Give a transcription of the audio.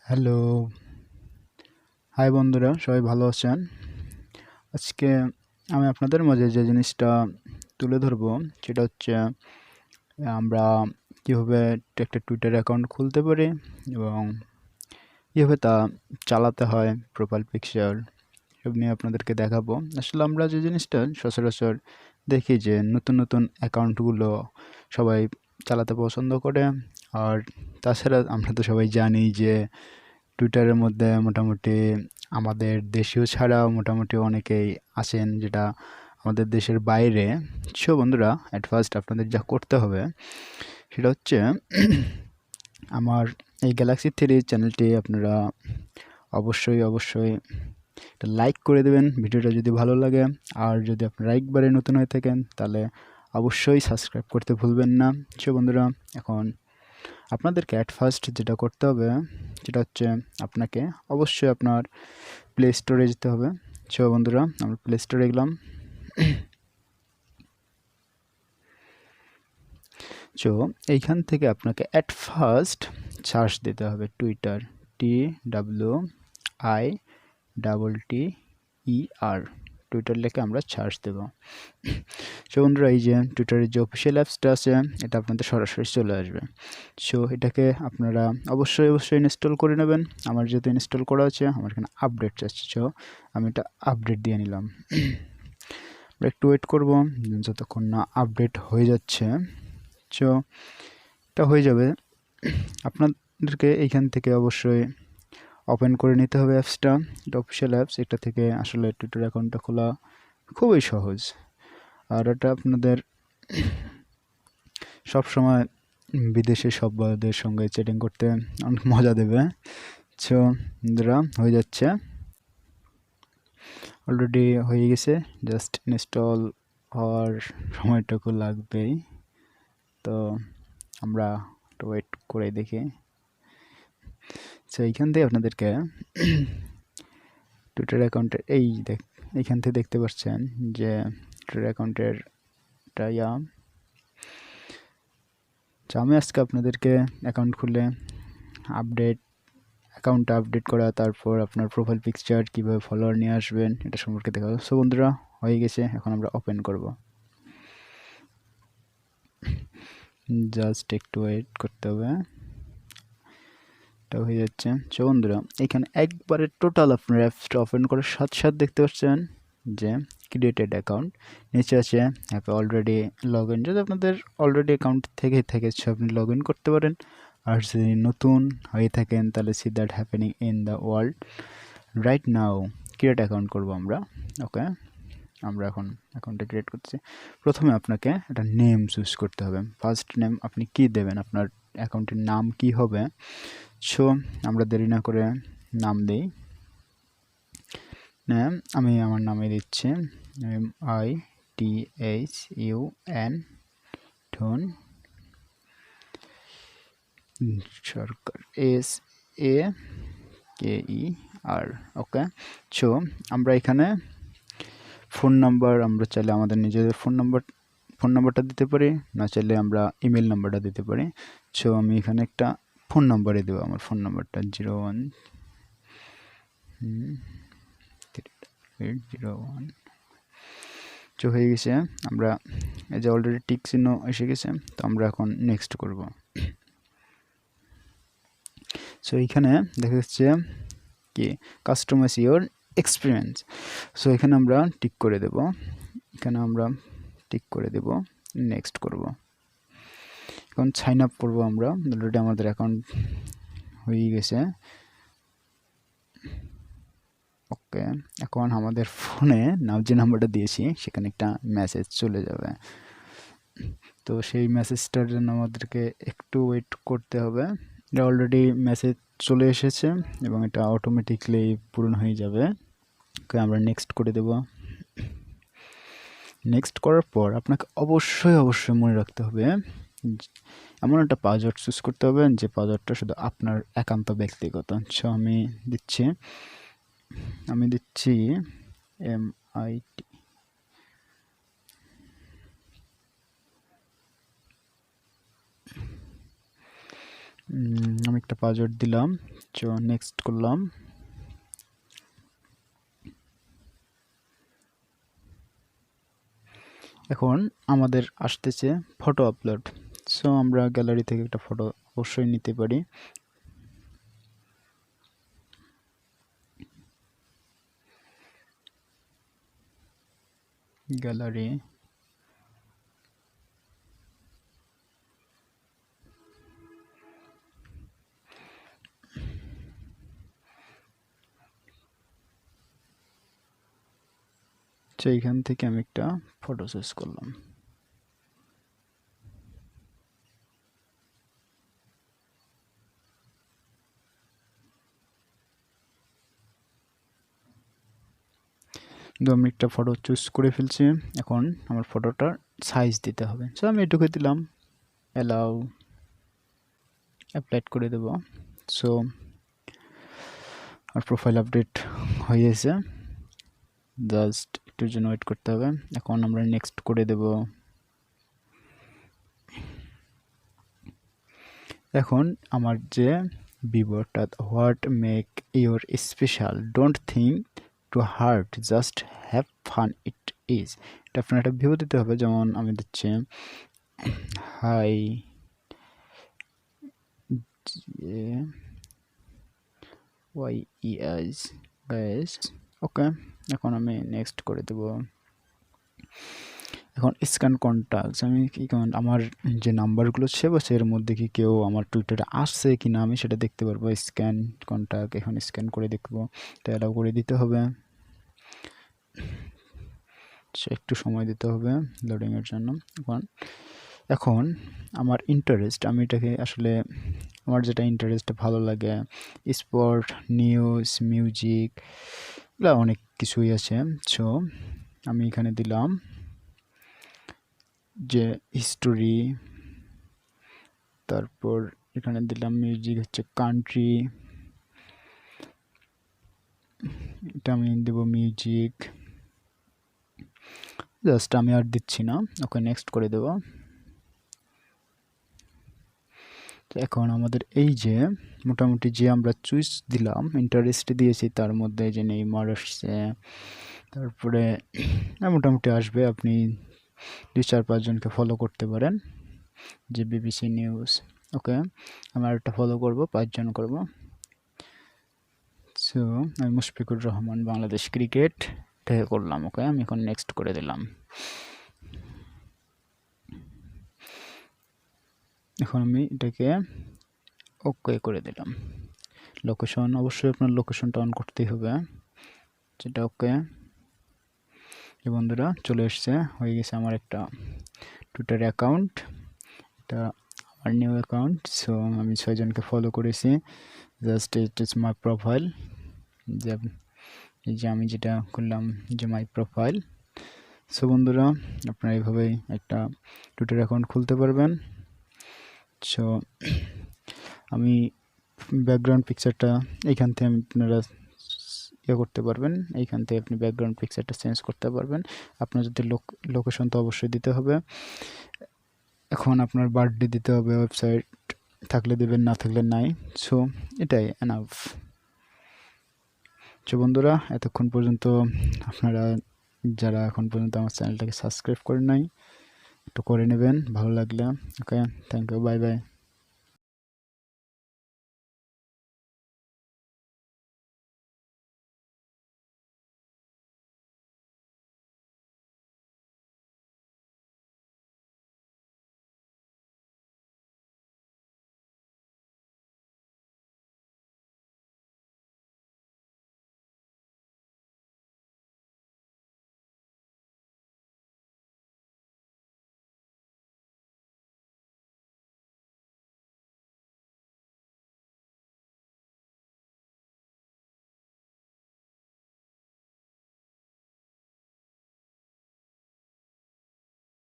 Hello, high বন্ধুরা, সবাই ভালো আছেন? আজকে আমি আপনাদের মাঝে যে জিনিসটা তুলে ধরবো সেটা হচ্ছে আমরা কীভাবে একটা টুইটার অ্যাকাউন্ট খুলতে পারি এবং কীভাবে তা চালাতে হয়, প্রোফাইল পিকচার সব নিয়ে আপনাদেরকে দেখাবো। আসলে আমরা যে জিনিসটা সচরাচর দেখি যে নতুন নতুন অ্যাকাউন্টগুলো সবাই চালাতে পছন্দ করে, আর তাছাড়া আমরা তো সবাই জানি যে টুইটারের মধ্যে মোটামুটি আমাদের দেশীয় ছাড়াও মোটামুটি অনেকেই আছেন যেটা আমাদের দেশের বাইরে। সো বন্ধুরা, অ্যাট ফার্স্ট আপনাদের যা করতে হবে সেটা হচ্ছে আমার এই গ্যালাক্সি 3 চ্যানেলটি আপনারা অবশ্যই একটা লাইক করে দেবেন ভিডিওটা যদি ভালো লাগে। আর যদি আপনারা একবারে নতুন হয়ে থাকেন তাহলে অবশ্যই সাবস্ক্রাইব করতে ভুলবেন না। সো বন্ধুরা, এখন আপনাদেরকে অ্যাট ফার্স্ট যেটা করতে হবে সেটা হচ্ছে আপনাকে অবশ্যই আপনার প্লে স্টোরে যেতে হবে। সো বন্ধুরা, আমরা প্লে স্টোরে গেলাম। সো এইখান থেকে আপনাকে অ্যাট ফার্স্ট সার্চ দিতে হবে টুইটার, TWITTER, টুইটার লিখে আমরা সার্চ দেব। সো বন্ধুরা, এই যে টুইটারের যে অফিসিয়াল অ্যাপসটা আছে এটা আপনাদের সরাসরি চলে আসবে। সো এটাকে আপনারা অবশ্যই ইনস্টল করে নেবেন। আমার যেহেতু ইনস্টল করা আছে, আমার এখানে আপডেট চাচ্ছে, সো আমি এটা আপডেট দিয়ে নিলাম। আমরা একটু ওয়েট করব যতক্ষণ না আপডেট হয়ে যাচ্ছে। সো এটা হয়ে যাবে। আপনাদেরকে এইখান থেকে অবশ্যই ওপেন করে নিতে হবে অ্যাপসটা। এটা অফিসিয়াল অ্যাপস, এটা থেকে আসলে টুইটার অ্যাকাউন্টটা খোলা খুবই সহজ। আর এটা আপনাদের সবসময় বিদেশে সবদের সঙ্গে চ্যাটিং করতে অনেক মজা দেবে। সো বন্ধুরা, হয়ে যাচ্ছে, অলরেডি হয়ে গেছে। জাস্ট ইনস্টল হওয়ার সময়টুকু লাগবেই, তো আমরা একটু ওয়েট করে দেখি। সো এইখান থেকে আপনাদেরকে টুইটার অ্যাকাউন্টের এইখান থেকে দেখতে পাচ্ছেন যে টুইটার অ্যাকাউন্টের তো আমি আজকে আপনাদেরকে অ্যাকাউন্ট খুলে অ্যাকাউন্টটা আপডেট করা, তারপর আপনার প্রোফাইল পিকচার কীভাবে ফলোয়ার নিয়ে আসবেন এটা সম্পর্কে দেখাবো। সো বন্ধুরা, হয়ে গেছে, এখন আমরা ওপেন করব। জাস্ট একটু ওয়েট করতে হবে, এটা হয়ে যাচ্ছে। সো বন্ধুরা, এখানে একবারে টোটাল আপনার অ্যাপসটা ওপেন করার সাথে দেখতে পাচ্ছেন যে ক্রিয়েটেড অ্যাকাউন্ট, নিচে আছে অ্যাপে অলরেডি লগ ইন। যদি আপনাদের অলরেডি অ্যাকাউন্ট থেকে আপনি লগ ইন করতে পারেন। আর যদি নতুন হয়ে থাকেন তাহলে see that happening in the world right now, create account করবো আমরা। ওকে, আমরা এখন অ্যাকাউন্টটা ক্রিয়েট করছি। প্রথমে আপনাকে একটা নেম চুজ করতে হবে। ফার্স্ট নেম আপনি কি দেবেন, আপনার অ্যাকাউন্টের নাম কি হবে। সো আমরা দেরি না করে নাম দিই। আমি আমার নামে দিচ্ছি MITHUN ধন সরকার, SAKER। ওকে, সো আমরা এখানে ফোন নাম্বার আমরা চাইলে আমাদের নিজেদের ফোন নাম্বারটা দিতে পারি, না চাইলে আমরা ইমেল নাম্বারটা দিতে পারি। সো আমি এখানে একটা ফোন নাম্বারে দেবো, আমার ফোন নাম্বারটা 01 তো হয়ে গেছে। আমরা এই যে অলরেডি টিক চিহ্ন এসে গেছে, তো আমরা এখন নেক্সট করব। সো এইখানে দেখা যাচ্ছে কি কাস্টমাইজ ইওর এক্সপিরিয়েন্স। সো এখানে আমরা টিক করে দেব, নেক্সট করব। এখন সাইন আপ করবো আমরা। অলরেডি আমাদের অ্যাকাউন্ট হয়ে গেছে। ওকে, এখন আমাদের ফোনে যে নাম্বারটা দিয়েছি সেখানে একটা মেসেজ চলে যাবে। তো সেই মেসেজটার জন্য আমাদেরকে একটু ওয়েট করতে হবে। এটা অলরেডি মেসেজ চলে এসেছে এবং এটা অটোমেটিকলি পূরণ হয়ে যাবে। ওকে, আমরা নেক্সট করে দেব। নেক্সট করার পর আপনাকে অবশ্যই মনে রাখতে হবে এমন একটা পাসওয়ার্ড চুজ করতে হবে যে পাসওয়ার্ডটা শুধু আপনার একান্ত ব্যক্তিগত। সো আমি দিচ্ছি MIT, আমি আমি একটা পাসওয়ার্ড দিলাম, সো নেক্সট করলাম। এখন আমাদের আসতেছে ফটো আপলোড। সো আমরা গ্যালারি থেকে একটা ফটো অবশ্যই নিতে পারি। গ্যালারি, তো এইখান থেকে আমি একটা ফটো চুজ করলাম। আমি একটা ফটো চুজ করে ফেলছি। এখন আমার ফটোটার সাইজ দিতে হবে, সো আমি এটুকু দিলাম, অ্যালাউ, অ্যাপ্লাই করে দেব। সো আর প্রোফাইল আপডেট হয়ে গেছে, জাস্ট একটুর জন্য ওয়েট করতে হবে। এখন আমরা নেক্সট করে দেব। এখন আমার যে বিবরটা, what make your special, don't think to hurt, just have fun it is, এটা আপনার একটা ভিউ দিতে হবে। যেমন আমি দিচ্ছি হাই ওয়াইইএস গাইস, ওকে। এখন আমি নেক্সট করে দেব। এখন স্ক্যান কন্ট্যাক্টস, আমি কি আমার যে নাম্বারগুলো সেভ আছে এর মধ্যে কি কেউ আমার টুইটারে আসছে কিনা আমি সেটা দেখতে পারবো। স্ক্যান কন্ট্যাক্ট, এখন স্ক্যান করে দেখবো, তো অ্যালাউ করে দিতে হবে। একটু সময় দিতে হবে লোডিংয়ের জন্য। এখন আমার ইন্টারেস্ট, আমি এটাকে আসলে আমার যেটা ইন্টারেস্ট ভালো লাগে, স্পোর্ট, নিউজ, মিউজিক, এগুলো অনেক কিছুই আছে। সো আমি এখানে দিলাম যে হিস্টোরি, তারপর এখানে দিলাম মিউজিক হচ্ছে কান্ট্রি, এটা আমি দেব মিউজিক, জাস্ট আমি আর দিচ্ছি না, ওকে নেক্সট করে দেব। এখন আমাদের এই যে মোটামুটি যে আমরা চুজ দিলাম, ইন্টারেস্ট দিয়েছি, তার মধ্যে যে নেইমার আসছে, তারপরে মোটামুটি আসবে। আপনি 2-4-5 জনকে ফলো করতে পারেন, যে বিবিসি নিউজ, ওকে। আমি আরেকটা ফলো করব, 5 জন করব। সো আমি মুশফিকুর রহমান বাংলাদেশ ক্রিকেট থেকে করলাম, ওকে। আমি এখন নেক্সট করে দিলাম। এখন আমি এটাকে ওকে করে দিলাম। লোকেশন, অবশ্যই আপনার লোকেশনটা অন করতেই হবে, যেটা ওকে। বন্ধুরা চলে এসছে, হয়ে গেছে আমার একটা টুইটার অ্যাকাউন্ট, এটা আমার নিউ অ্যাকাউন্ট। সো আমি 6 জনকে ফলো করেছি, just it is my profile, যে এই যে আমি যেটা করলাম যে মাই প্রোফাইল। সো বন্ধুরা আপনারা এইভাবেই একটা টুইটার অ্যাকাউন্ট খুলতে পারবেন। সো আমি ব্যাকগ্রাউন্ড পিকচারটা এইখান থেকে আপনারা করতে পারবেন, এইখান থেকে আপনি ব্যাকগ্রাউন্ড পিকচারটা চেঞ্জ করতে পারবেন। আপনার যদি লোকেশন তো অবশ্যই দিতে হবে। এখন আপনার বার্থডে দিতে হবে, ওয়েবসাইট থাকলে দেবেন, না থাকলে নাই। সো এটাই এনাফ। সো বন্ধুরা এতক্ষণ পর্যন্ত আপনারা যারা এখন পর্যন্ত আমার চ্যানেলটাকে সাবস্ক্রাইব করেন নাই, একটু করে নেবেন ভালো লাগলে, okay. Thank you, bye by.